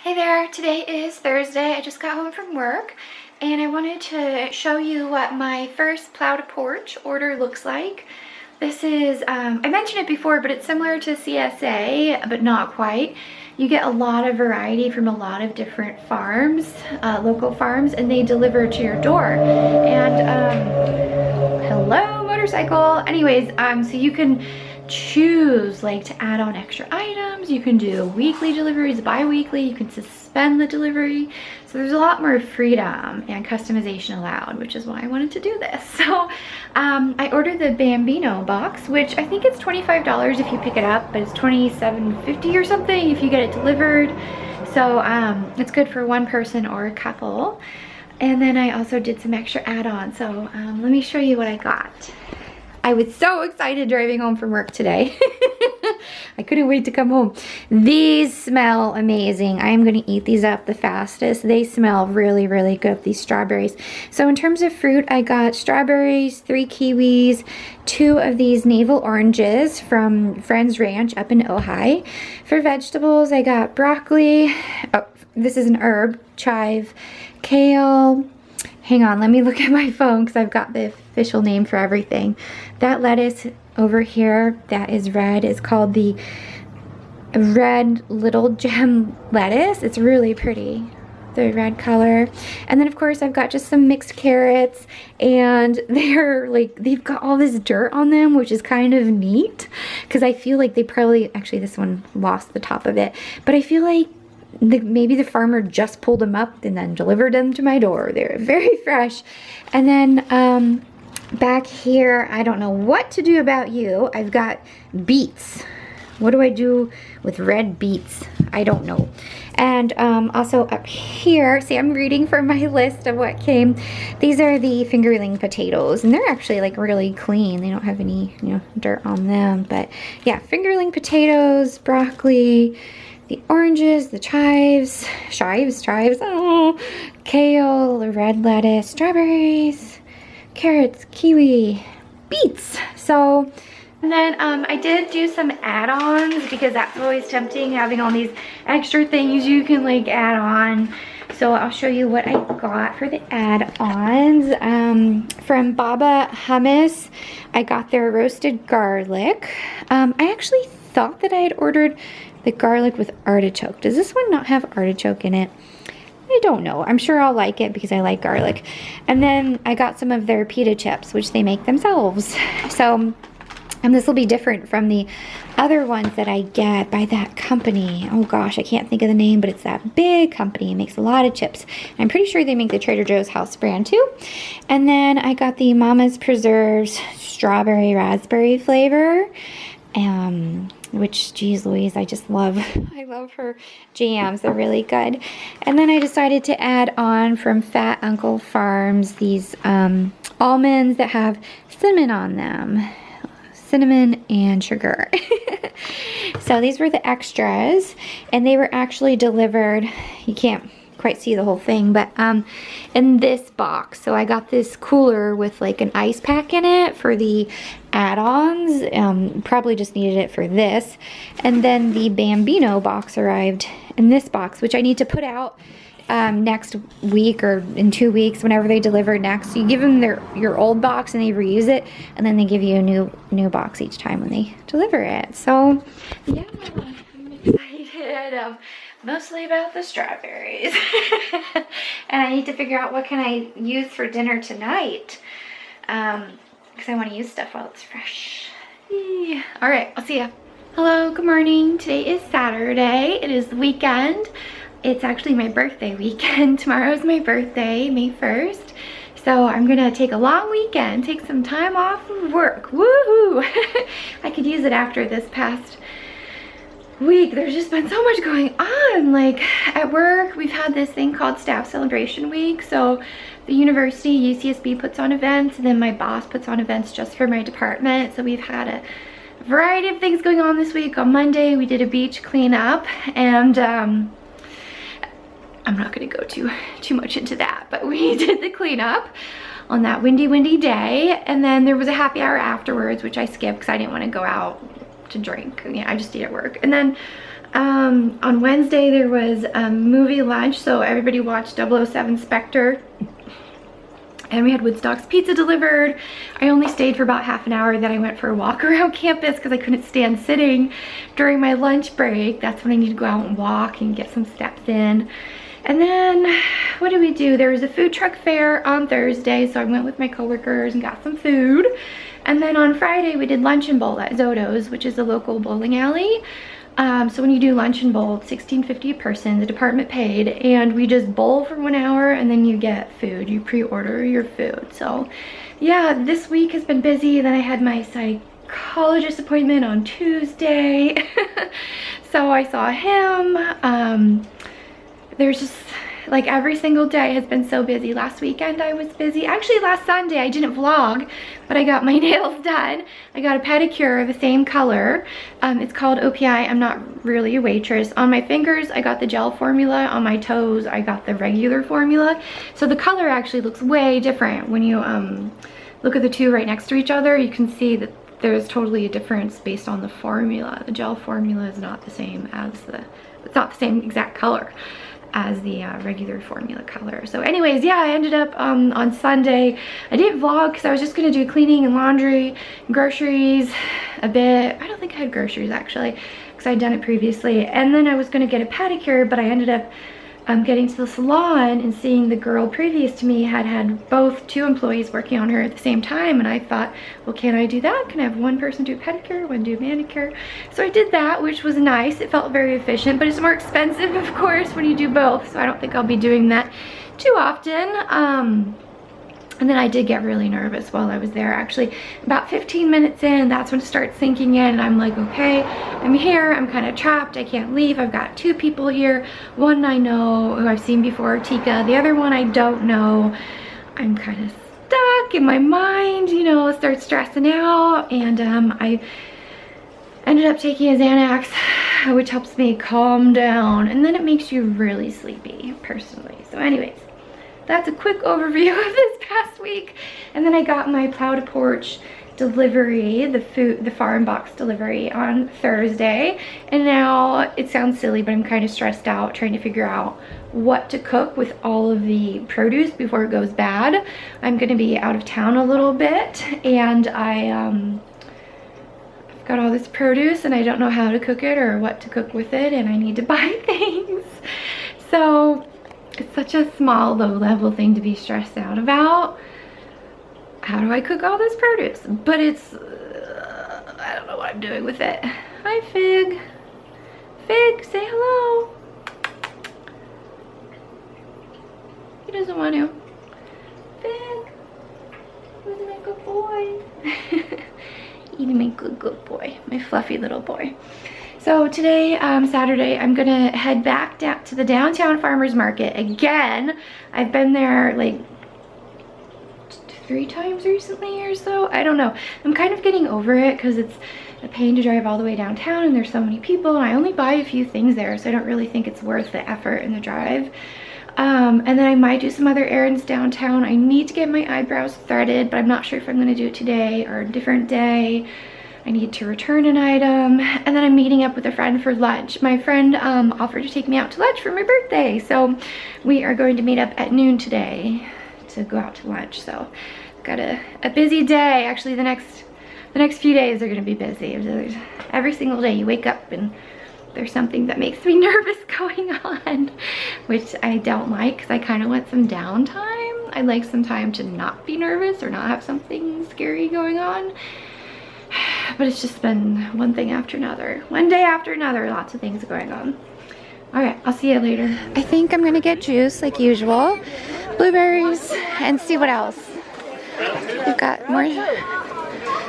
Hey there, today is Thursday. I just got home from work and I wanted to show you what my first Plow to Porch order looks like. This is, I mentioned it before, but it's similar to CSA, but not quite. You get a lot of variety from a lot of different farms, local farms, and they deliver to your door. And, hello motorcycle. Anyways, so you can choose like to add on extra items. You can do weekly deliveries, bi-weekly, you can suspend the delivery. So there's a lot more freedom and customization allowed, which is why I wanted to do this. So I ordered the Bambino box, which I think it's $25 if you pick it up, but it's $27.50 or something if you get it delivered. So it's good for one person or a couple. And then I also did some extra add-ons. So let me show you what I got. I was so excited driving home from work today. I couldn't wait to come home. These smell amazing. I am going to eat these up the fastest. They smell really, really good, these strawberries. So in terms of fruit, I got strawberries, 3 kiwis, 2 of these navel oranges from Friends Ranch up in Ojai. For vegetables, I got broccoli. Oh, this is an herb, chive, kale. Hang on, let me look at my phone because I've got the official name for everything. That lettuce over here that is red is called the red little gem lettuce. It's really pretty, the red color. And then of course I've got just some mixed carrots, and they're like, they've got all this dirt on them, which is kind of neat because I feel like they probably, actually this one lost the top of it, but I feel like maybe the farmer just pulled them up and then delivered them to my door. They're very fresh. And then back here, I don't know what to do about you. I've got beets. What do I do with red beets? I don't know. And also up here, see, I'm reading from my list of what came. These are the fingerling potatoes, and they're actually like really clean. They don't have any, dirt on them. But yeah, fingerling potatoes, broccoli, the oranges, the chives, oh, kale, the red lettuce, strawberries, carrots, kiwi, beets. So, and then I did do some add-ons because that's always tempting, having all these extra things you can like add on. So I'll show you what I got for the add-ons. From Baba Hummus, I got their roasted garlic. I actually thought that I had ordered the garlic with artichoke. Does this one not have artichoke in it? I don't know. I'm sure I'll like it because I like garlic. And then I got some of their pita chips, which they make themselves. So, and this will be different from the other ones that I get by that company. Oh gosh, I can't think of the name, but it's that big company. It makes a lot of chips. I'm pretty sure they make the Trader Joe's house brand too. And then I got the Mama's Preserves strawberry raspberry flavor. Which, geez Louise, I just love. I love her jams. They're really good. And then I decided to add on from Fat Uncle Farms these almonds that have cinnamon on them. Cinnamon and sugar. So these were the extras, and they were actually delivered. You can't quite see the whole thing, but in this box. So I got this cooler with like an ice pack in it for the add-ons. Probably just needed it for this. And then the Bambino box arrived in this box, which I need to put out next week or in 2 weeks, whenever they deliver next. So you give them your old box and they reuse it, and then they give you a new box each time when they deliver it. So yeah, I'm excited. Mostly about the strawberries. And I need to figure out what can I use for dinner tonight. Because I want to use stuff while it's fresh. All right, I'll see ya. Hello, good morning. Today is Saturday. It is the weekend. It's actually my birthday weekend. Tomorrow is my birthday, May 1st. So I'm gonna take a long weekend, take some time off of work. Woohoo! I could use it after this past week. There's just been so much going on. Like at work, we've had this thing called Staff Celebration Week. So the university, UCSB, puts on events, and then my boss puts on events just for my department. So we've had a variety of things going on this week. On Monday, we did a beach cleanup, and I'm not going to go too much into that, but we did the cleanup on that windy day, and then there was a happy hour afterwards, which I skipped because I didn't want to go out to drink. Yeah, I just ate at work. And then On Wednesday there was a movie lunch, so everybody watched 007 Spectre. And we had Woodstock's pizza delivered. I only stayed for about half an hour, then I went for a walk around campus because I couldn't stand sitting during my lunch break. That's when I need to go out and walk and get some steps in. And then, what did we do? There was a food truck fair on Thursday, so I went with my coworkers and got some food. And then on Friday, we did lunch and bowl at Zoto's, which is a local bowling alley. So when you do lunch and bowl, it's $16.50 a person. The department paid, and we just bowl for 1 hour, and then you get food. You pre-order your food. So yeah, this week has been busy. Then I had my psychologist appointment on Tuesday. So I saw him. There's just like every single day has been so busy. Last weekend I was busy. Actually last Sunday I didn't vlog, but I got my nails done. I got a pedicure the same color. It's called OPI. I'm not really a waitress. On my fingers I got the gel formula. On my toes I got the regular formula. So the color actually looks way different. When you look at the two right next to each other, you can see that there's totally a difference based on the formula. The gel formula is not the same as it's not the same exact color as the regular formula color. So anyways, yeah, I ended up on Sunday, I didn't vlog because I was just gonna do cleaning and laundry, groceries a bit. I don't think I had groceries actually because I'd done it previously. And then I was gonna get a pedicure, but I ended up getting to the salon and seeing the girl previous to me had both two employees working on her at the same time, and I thought, well, can I do that? Can I have one person do pedicure, one do manicure? So I did that, which was nice. It felt very efficient, but it's more expensive, of course, when you do both, so I don't think I'll be doing that too often. And then I did get really nervous while I was there. Actually, about 15 minutes in, that's when it starts sinking in, and I'm like, okay, I'm here, I'm kind of trapped, I can't leave. I've got two people here. One I know, who I've seen before, Tika. The other one I don't know. I'm kind of stuck in my mind, you know, start stressing out, and I ended up taking a Xanax, which helps me calm down, and then it makes you really sleepy, personally. So anyways, that's a quick overview of this past week. And then I got my Plow to Porch delivery, the farm box delivery on Thursday. And now it sounds silly, but I'm kind of stressed out trying to figure out what to cook with all of the produce before it goes bad. I'm gonna be out of town a little bit, and I've got all this produce and I don't know how to cook it or what to cook with it, and I need to buy things. So it's such a small, low-level thing to be stressed out about. How do I cook all this produce? But it's, I don't know what I'm doing with it. Hi, Fig. Fig, say hello. He doesn't want to. Fig, who's my good boy? Eating my good boy, my fluffy little boy. So today, Saturday, I'm gonna head back down to the downtown farmers market again. I've been there like 3 times recently or so. I don't know. I'm kind of getting over it because it's a pain to drive all the way downtown and there's so many people, and I only buy a few things there, so I don't really think it's worth the effort and the drive. And then I might do some other errands downtown. I need to get my eyebrows threaded, but I'm not sure if I'm gonna do it today or a different day. I need to return an item, and then I'm meeting up with a friend for lunch. My friend offered to take me out to lunch for my birthday, so we are going to meet up at noon today to go out to lunch. So got a busy day. Actually, the next few days are going to be busy. Every single day you wake up and there's something that makes me nervous going on, which I don't like because I kind of want some downtime. I like some time to not be nervous or not have something scary going on. But it's just been one thing after another. One day after another, lots of things going on. All right, I'll see you later. I think I'm gonna get juice like usual. Blueberries, and see what else. We've got more.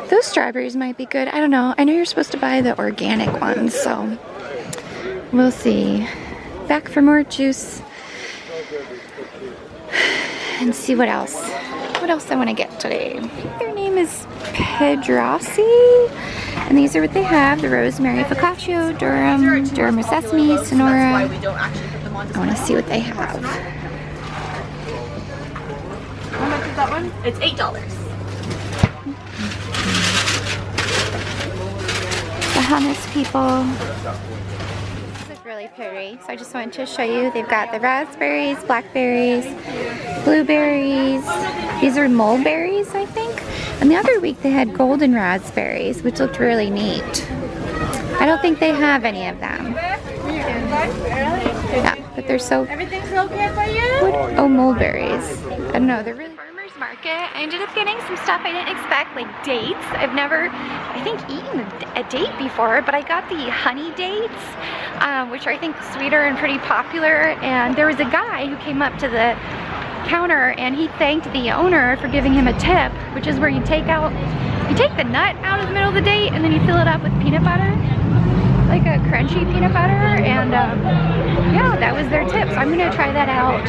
Those strawberries might be good. I don't know. I know you're supposed to buy the organic ones, so we'll see. Back for more juice. And see what else. What else I want to get today. Their name is Pedrassi, and these are what they have: the rosemary, focaccia, Durham with sesame, sonora. I want to see what they have. How much is that one? It's $8. The hummus people. really pretty, so I just wanted to show you. They've got the raspberries, blackberries, blueberries. These are mulberries, I think. And the other week they had golden raspberries, which looked really neat. I don't think they have any of them. Yeah, but they're so... Everything's okay for you? Oh, mulberries. I don't know, they're really... Farmer's market. I ended up getting some stuff I didn't expect, like dates. I've never, I think, eaten a date before, but I got the honey dates, which are, I think, sweeter and pretty popular. And there was a guy who came up to the counter and he thanked the owner for giving him a tip, which is where you take the nut out of the middle of the date and then you fill it up with peanut butter, like a crunchy peanut butter, and yeah, that was their tip. So I'm gonna try that out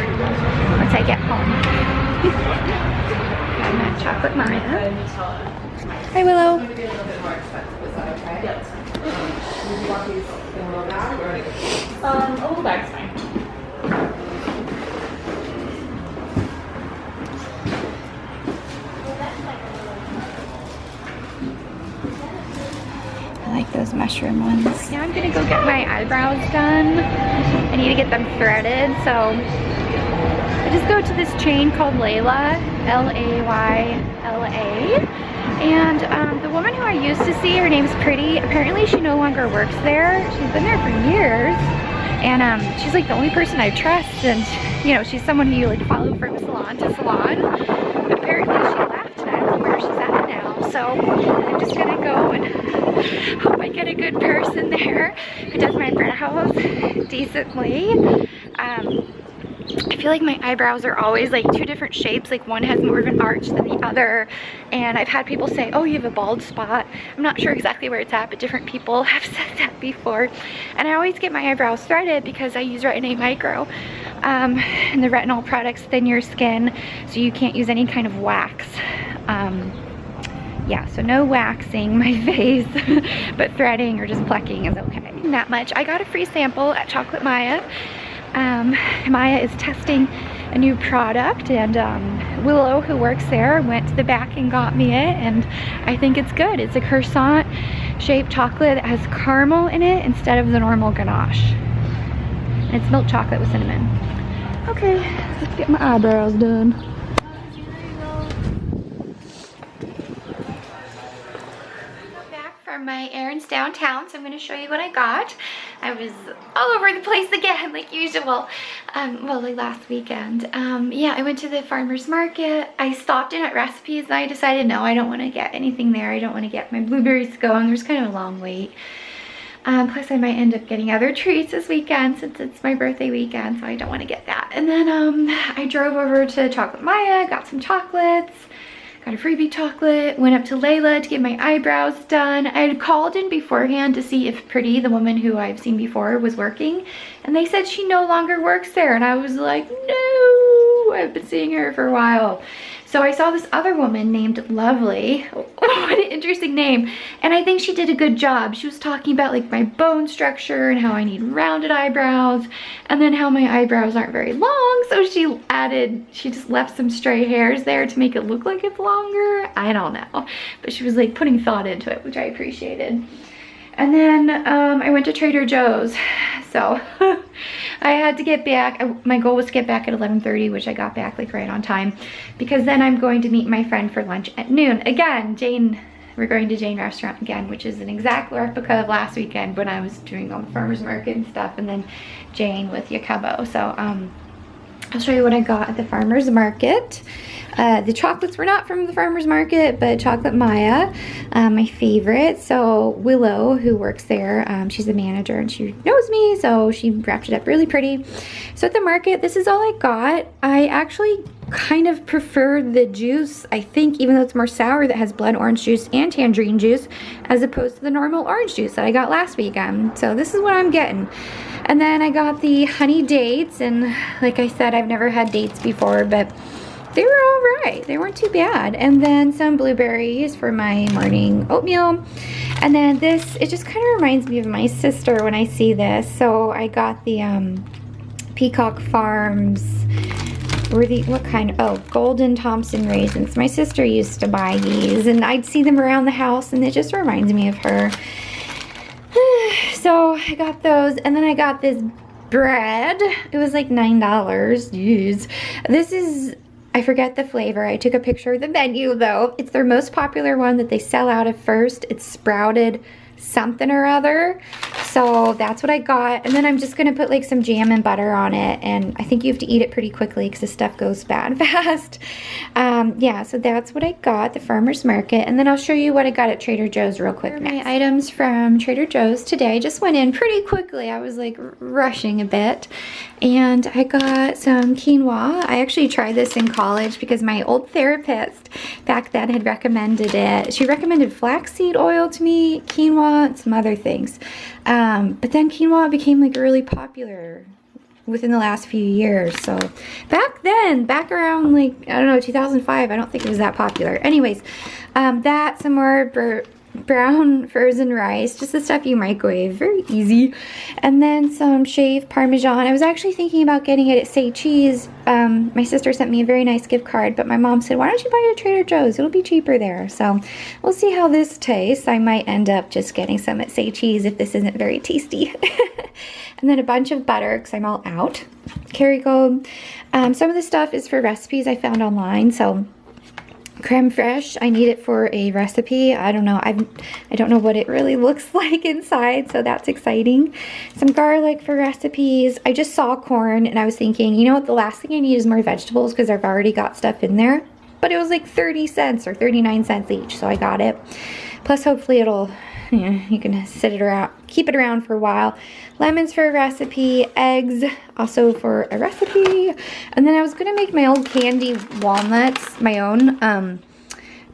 once I get home. And that chocolate Maya. Hi, Willow. A little bag's fine. I like those mushroom ones. Now I'm gonna go get my eyebrows done. I need to get them threaded, so I just go to this chain called Layla, L-A-Y-L-A. And the woman who I used to see, her name's Pretty. Apparently she no longer works there. She's been there for years. And she's like the only person I trust, and you know, she's someone who you like follow from salon to salon. But apparently she left and I don't know where she's at now. So I'm just gonna go and hope I get a good person there who does my brows decently. I feel like my eyebrows are always like two different shapes, like one has more of an arch than the other, and I've had people say, oh, you have a bald spot. I'm not sure exactly where it's at, but different people have said that before. And I always get my eyebrows threaded because I use Retin-A Micro, and the retinol products thin your skin, so you can't use any kind of wax. Yeah, so no waxing my face, but threading or just plucking is okay. Not much. I got a free sample at Chocolate Maya. Maya is testing a new product, and Willow, who works there, went to the back and got me it, and I think it's good. It's a croissant shaped chocolate that has caramel in it instead of the normal ganache. And it's milk chocolate with cinnamon. Okay, let's get my eyebrows done. From my errands downtown, so I'm going to show you what I got. I was all over the place again, like usual. Well, like last weekend. Yeah, I went to the farmer's market. I stopped in at Recipes and I decided, no, I don't want to get anything there. I don't want to get my blueberries to go, and there's kind of a long wait. Plus I might end up getting other treats this weekend since it's my birthday weekend, so I don't want to get that. And then I drove over to Chocolate Maya, got some chocolates. Got a freebie chocolate, went up to Layla to get my eyebrows done. I had called in beforehand to see if Pretty, the woman who I've seen before, was working. And they said she no longer works there. And I was like, no, I've been seeing her for a while. So I saw this other woman named Lovely. What an interesting name. And I think she did a good job. She was talking about like my bone structure and how I need rounded eyebrows, and then how my eyebrows aren't very long. So she just left some stray hairs there to make it look like it's longer. I don't know. But she was like putting thought into it, which I appreciated. And then I went to Trader Joe's. So I had to get back. My goal was to get back at 11:30, which I got back like right on time, because then I'm going to meet my friend for lunch at noon. Again, Jane, we're going to Jane Restaurant again, which is an exact replica of last weekend when I was doing all the farmer's market and stuff, and then Jane with Yakubo. So I'll show you what I got at the farmer's market. The chocolates were not from the farmer's market, but Chocolate Maya, my favorite. So Willow, who works there, she's the manager and she knows me, so she wrapped it up really pretty. So at the market, this is all I got. I actually kind of prefer the juice, I think, even though it's more sour, that has blood orange juice and tangerine juice, as opposed to the normal orange juice that I got last weekend. So this is what I'm getting. And then I got the honey dates, and like I said, I've never had dates before, but they were all right. They weren't too bad. And then some blueberries for my morning oatmeal. And then this, it just kind of reminds me of my sister when I see this. So I got the Peacock Farms, or the, what kind? Oh, Golden Thompson raisins. My sister used to buy these, and I'd see them around the house, and it just reminds me of her. So I got those, and then I got this bread. It was like $9. Jeez. This is, I forget the flavor. I took a picture of the menu though. It's their most popular one that they sell out of first. It's sprouted something or other. So that's what I got. And then I'm just gonna put like some jam and butter on it. And I think you have to eat it pretty quickly because this stuff goes bad fast. Yeah, so that's what I got, the farmer's market. And then I'll show you what I got at Trader Joe's real quick next. My items from Trader Joe's today. I just went in pretty quickly. I was like rushing a bit. And I got some quinoa. I actually tried this in college because my old therapist back then had recommended it. She recommended flaxseed oil to me, quinoa, and some other things. But then quinoa became like really popular within the last few years. So back then, back around like, I don't know, 2005, I don't think it was that popular. Anyways, that, some more brown frozen rice, just the stuff you microwave, very easy. And then some shaved parmesan. I was actually thinking about getting it at Say Cheese. My sister sent me a very nice gift card, but my mom said, why don't you buy it at Trader Joe's? It'll be cheaper there. So we'll see how this tastes. I might end up just getting some at Say Cheese if this isn't very tasty. And then a bunch of butter because I'm all out. Kerrygold. Some of the stuff is for recipes I found online. So creme fraiche, I need it for a recipe. I don't know. I don't know what it really looks like inside, so that's exciting. Some garlic for recipes. I just saw corn and I was thinking, you know what, the last thing I need is more vegetables because I've already got stuff in there. But it was like 30 cents or 39 cents each, so I got it. Plus hopefully it'll, you know, you can sit it around, keep it around for a while. Lemons for a recipe, eggs also for a recipe. And then I was gonna make my old candy walnuts, my own,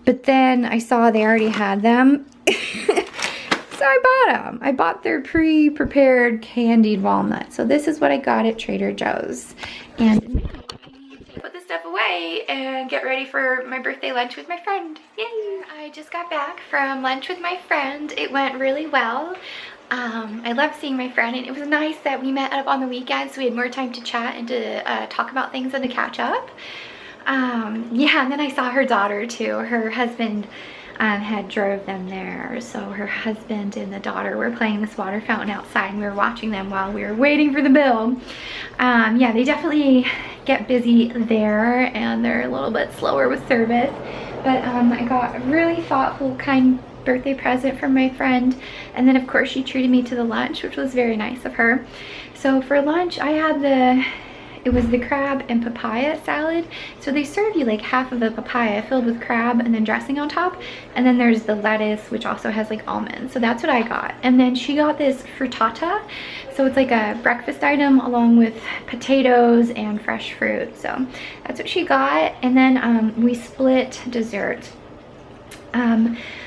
but then I saw they already had them. So I bought them. I bought their pre-prepared candied walnuts. So this is what I got at Trader Joe's. And put this stuff away and get ready for my birthday lunch with my friend. Yay! I just got back from lunch with my friend. It went really well. I love seeing my friend, and it was nice that we met up on the weekend so we had more time to chat and to talk about things and to catch up. Yeah, and then I saw her daughter too. Her husband had drove them there, so her husband and the daughter were playing this water fountain outside, and we were watching them while we were waiting for the bill. Yeah, they definitely get busy there, and they're a little bit slower with service, but I got a really thoughtful, kind birthday present from my friend, and then of course she treated me to the lunch, which was very nice of her. So for lunch I had it was the crab and papaya salad. So they serve you like half of a papaya filled with crab and then dressing on top, and then there's the lettuce, which also has like almonds. So that's what I got. And then she got this frittata, so it's like a breakfast item along with potatoes and fresh fruit. So that's what she got. And then we split dessert.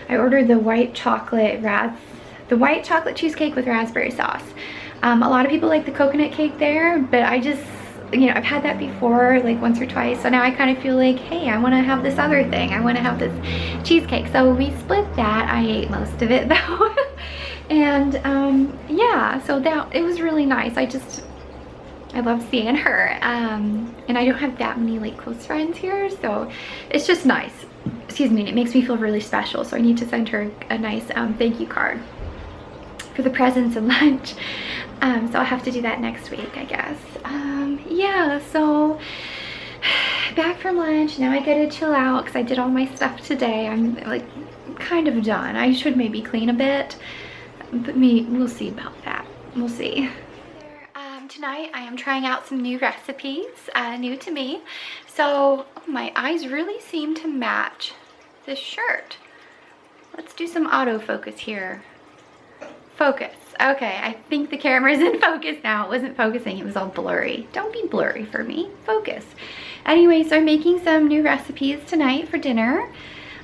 I ordered the white chocolate cheesecake with raspberry sauce. A lot of people like the coconut cake there, but I just, you know, I've had that before like once or twice, so now I kind of feel like, hey, I want to have this other thing. I want to have this cheesecake. So we split that. I ate most of it though. And yeah, so that, it was really nice. I love seeing her. And I don't have that many like close friends here, so it's just nice. Excuse me, and it makes me feel really special, so I need to send her a nice thank you card for the presents and lunch. So I'll have to do that next week, I guess. Yeah, so back from lunch. Now I get to chill out because I did all my stuff today. I'm like kind of done. I should maybe clean a bit, but we'll see about that. We'll see. Tonight I am trying out some new recipes, new to me. So my eyes really seem to match this shirt. Let's do some autofocus here. Focus. Okay, I think the camera's in focus now. It wasn't focusing, it was all blurry. Don't be blurry for me. Focus. Anyway, so I'm making some new recipes tonight for dinner.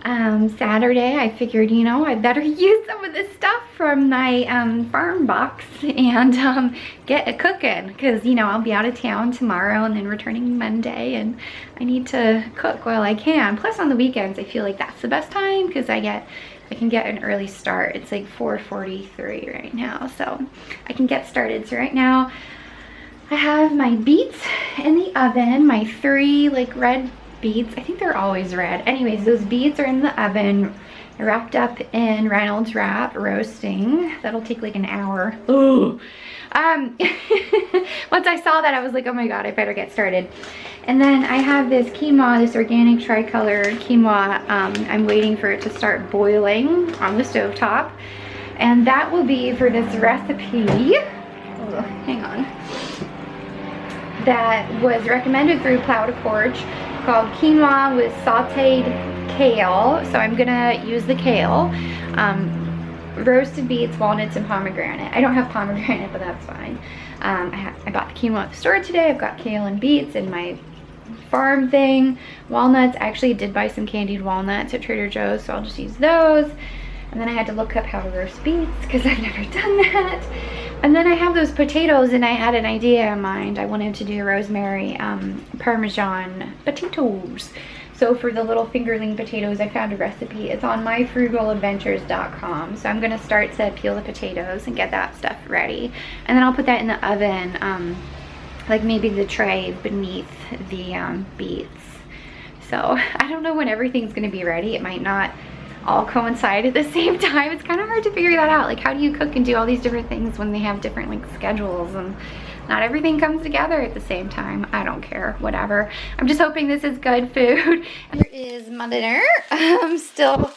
Saturday, I figured, you know, I better use some of this stuff from my farm box and get it cooking, because, you know, I'll be out of town tomorrow and then returning Monday, and I need to cook while I can. Plus on the weekends, I feel like that's the best time because I can get an early start. It's like 4:43 right now, so I can get started. So right now I have my beets in the oven, my 3 like red beets. I think they're always red. Anyways, those beets are in the oven wrapped up in Reynolds wrap, roasting. That'll take like an hour. Ooh. Once I saw that, I was like, oh my God, I better get started. And then I have this quinoa, this organic tri-colored quinoa. I'm waiting for it to start boiling on the stovetop. And that will be for this recipe. Oh, hang on. That was recommended through Plow to Porch, called quinoa with sauteed kale. So I'm gonna use the kale. Roasted beets, walnuts, and pomegranate. I don't have pomegranate, but that's fine. I bought the quinoa at the store today. I've got kale and beets in my farm thing. Walnuts, I actually did buy some candied walnuts at Trader Joe's, so I'll just use those. And then I had to look up how to roast beets because I've never done that. And then I have those potatoes, and I had an idea in mind. I wanted to do rosemary parmesan potatoes. So for the little fingerling potatoes, I found a recipe. It's on myfrugaladventures.com. So I'm gonna start to peel the potatoes and get that stuff ready. And then I'll put that in the oven, like maybe the tray beneath the beets. So I don't know when everything's gonna be ready. It might not all coincide at the same time. It's kind of hard to figure that out. Like, how do you cook and do all these different things when they have different like schedules, and not everything comes together at the same time. I don't care, whatever. I'm just hoping this is good food. Here is my dinner. Still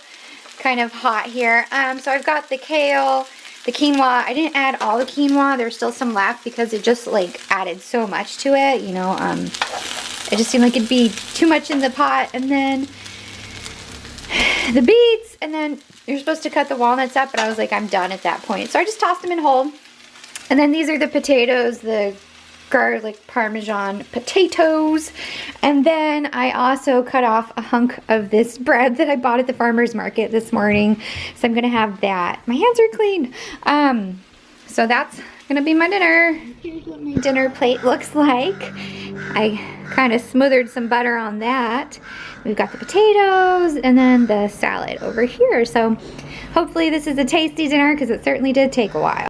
kind of hot here. So I've got the kale, the quinoa. I didn't add all the quinoa. There's still some left because it just like added so much to it, you know. It just seemed like it'd be too much in the pot. And then the beets, and then you're supposed to cut the walnuts up, but I was like, I'm done at that point. So I just tossed them in whole. And then these are the potatoes, the garlic parmesan potatoes. And then I also cut off a hunk of this bread that I bought at the farmer's market this morning. So I'm gonna have that. My hands are clean. So that's gonna be my dinner. Here's what my dinner plate looks like. I kind of smothered some butter on that. We've got the potatoes and then the salad over here. So hopefully this is a tasty dinner because it certainly did take a while.